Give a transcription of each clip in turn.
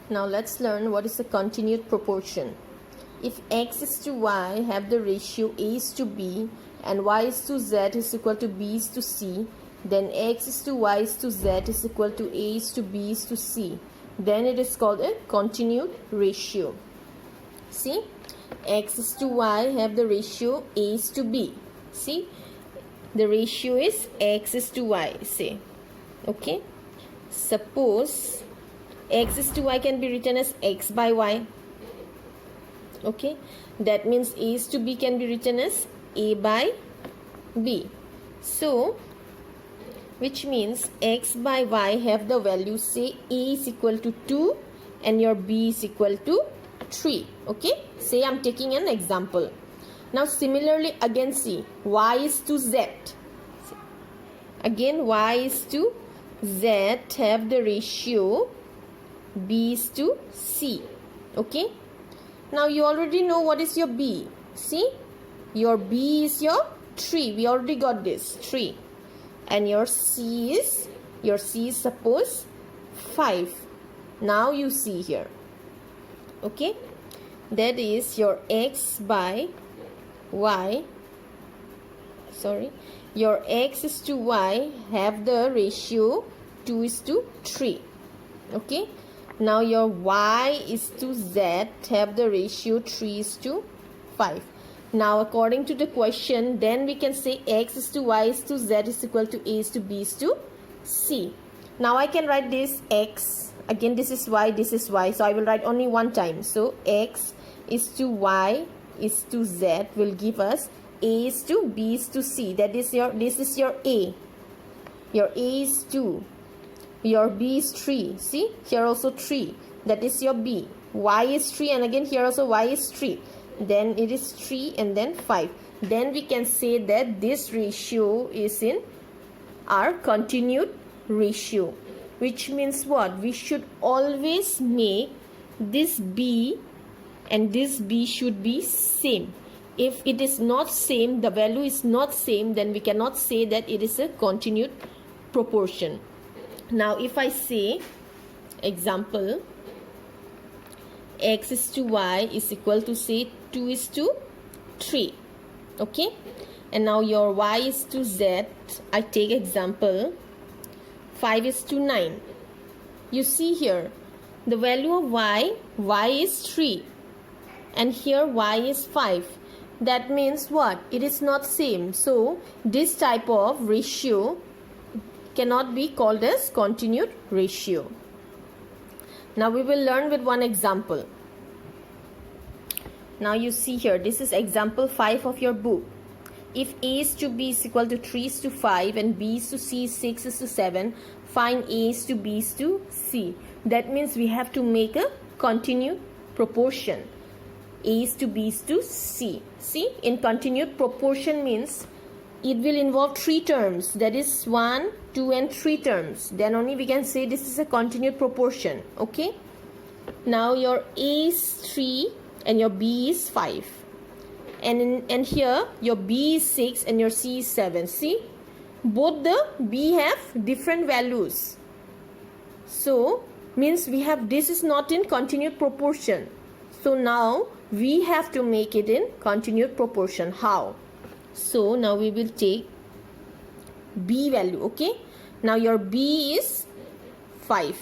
Now let's learn what is a continued proportion. If x is to y have the ratio a is to b and y is to z is equal to b is to c, then x is to y is to z is equal to a is to b is to c. Then it is called a continued ratio. See, x is to y have the ratio a is to b. See, the ratio is x is to y, say. Okay, suppose x is to y can be written as x by y. Okay, that means a is to b can be written as a by b. So, which means x by y have the value, say a is equal to 2 and your b is equal to 3. Okay, say I'm taking an example. Now similarly again see, y is to z. Again y is to z have the ratio b is to c. Okay, now you already know what is your b. See, your b is your 3. We already got this 3. And your c is suppose 5. Now you see here. Okay, that is your x by y. Sorry, your x is to y have the ratio 2 is to 3. Okay, now your y is to z have the ratio 3 is to 5. Now according to the question, then we can say x is to y is to z is equal to a is to b is to c. Now I can write this x. Again this is y, this is y. So I will write only one time. So x is to y is to z will give us a is to b is to c. That is your, this is your a. Your a is 2. Your b is 3. See, here also 3. That is your b. Y is 3 and again here also y is 3. Then it is 3 and then 5. Then we can say that this ratio is in our continued ratio. Which means what? We should always make this b and this b should be same. If it is not same, the value is not same, then we cannot say that it is a continued proportion. Now if I say example, x is to y is equal to say 2 is to 3. Okay, and now your y is to z, I take example 5 is to 9. You see here the value of y is 3 and here y is 5. That means what? It is not same. So this type of ratio cannot be called as continued ratio. Now we will learn with one example. Now you see here, this is example 5 of your book. If a is to b is equal to 3 is to 5 and b is to c is 6 is to 7, find a is to b is to c. That means we have to make a continued proportion. A is to b is to c. See, in continued proportion means it will involve 3 terms. That is 1, 2 and 3 terms. Then only we can say this is a continued proportion. Okay. Now your a is 3 and your b is 5. And here your b is 6 and your c is 7. See, both the b have different values. So means we have, this is not in continued proportion. So now we have to make it in continued proportion. How? So now we will take b value. Okay, now your b is 5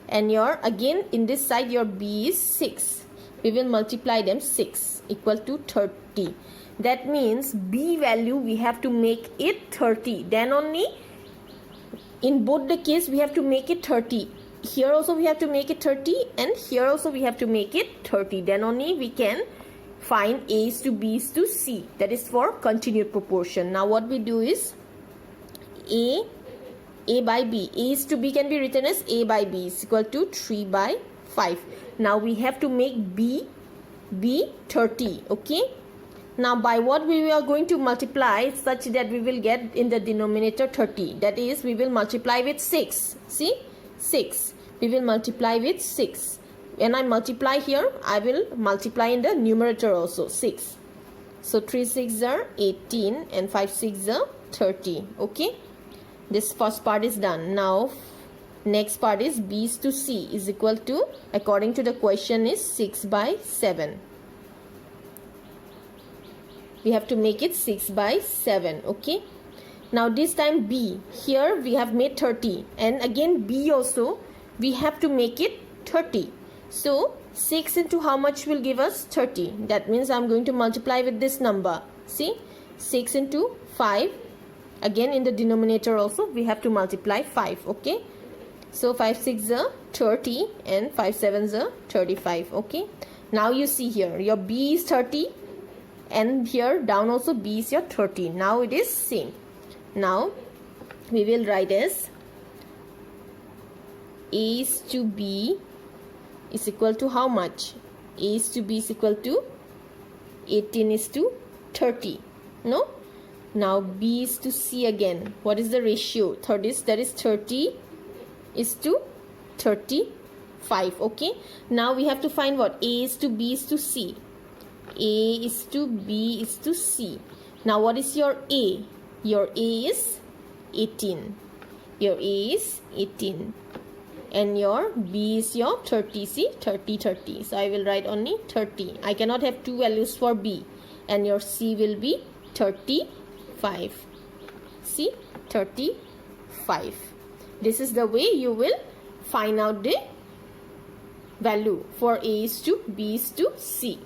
and your, again in this side your b is 6. We will multiply them 6 equal to 30. That means b value we have to make it 30. Then only in both the case we have to make it 30. Here also we have to make it 30 and here also we have to make it 30. Then only we can find a is to b is to c. That is for continued proportion. Now what we do is a by b. A is to b can be written as a by b is equal to 3 by 5. Now we have to make b 30. Okay. Now by what we are going to multiply such that we will get in the denominator 30. That is, we will multiply with 6. See, 6. We will multiply with 6. When I multiply here, I will multiply in the numerator also, 6. So 3 6 are 18 and 5 6 are 30. Okay, this first part is done. Now Next part is B is to C is equal to, according to the question, is 6 by 7. We have to make it 6 by 7. Okay. Now this time B. Here we have made 30. And again B also we have to make it 30. So 6 into how much will give us 30? That means I am going to multiply with this number. See, 6 into 5. Again in the denominator also we have to multiply 5. Okay. So 5 6 are 30 and 5 7 are 35. Okay. Now you see here your B is 30 and here down also B is your 30. Now it is same. Now we will write as A is to B is equal to how much? A is to B is equal to 18 is to 30. No? Now B is to C again. What is the ratio? That is 30 is to 35. Okay. Now we have to find what? A is to B is to C. A is to B is to C. Now what is your A? Your A is 18. Your A is 18. And your B is your 30. See, 30, 30. So I will write only 30. I cannot have two values for B. And your C will be 35. See, 35. This is the way you will find out the value for A is to B is to C.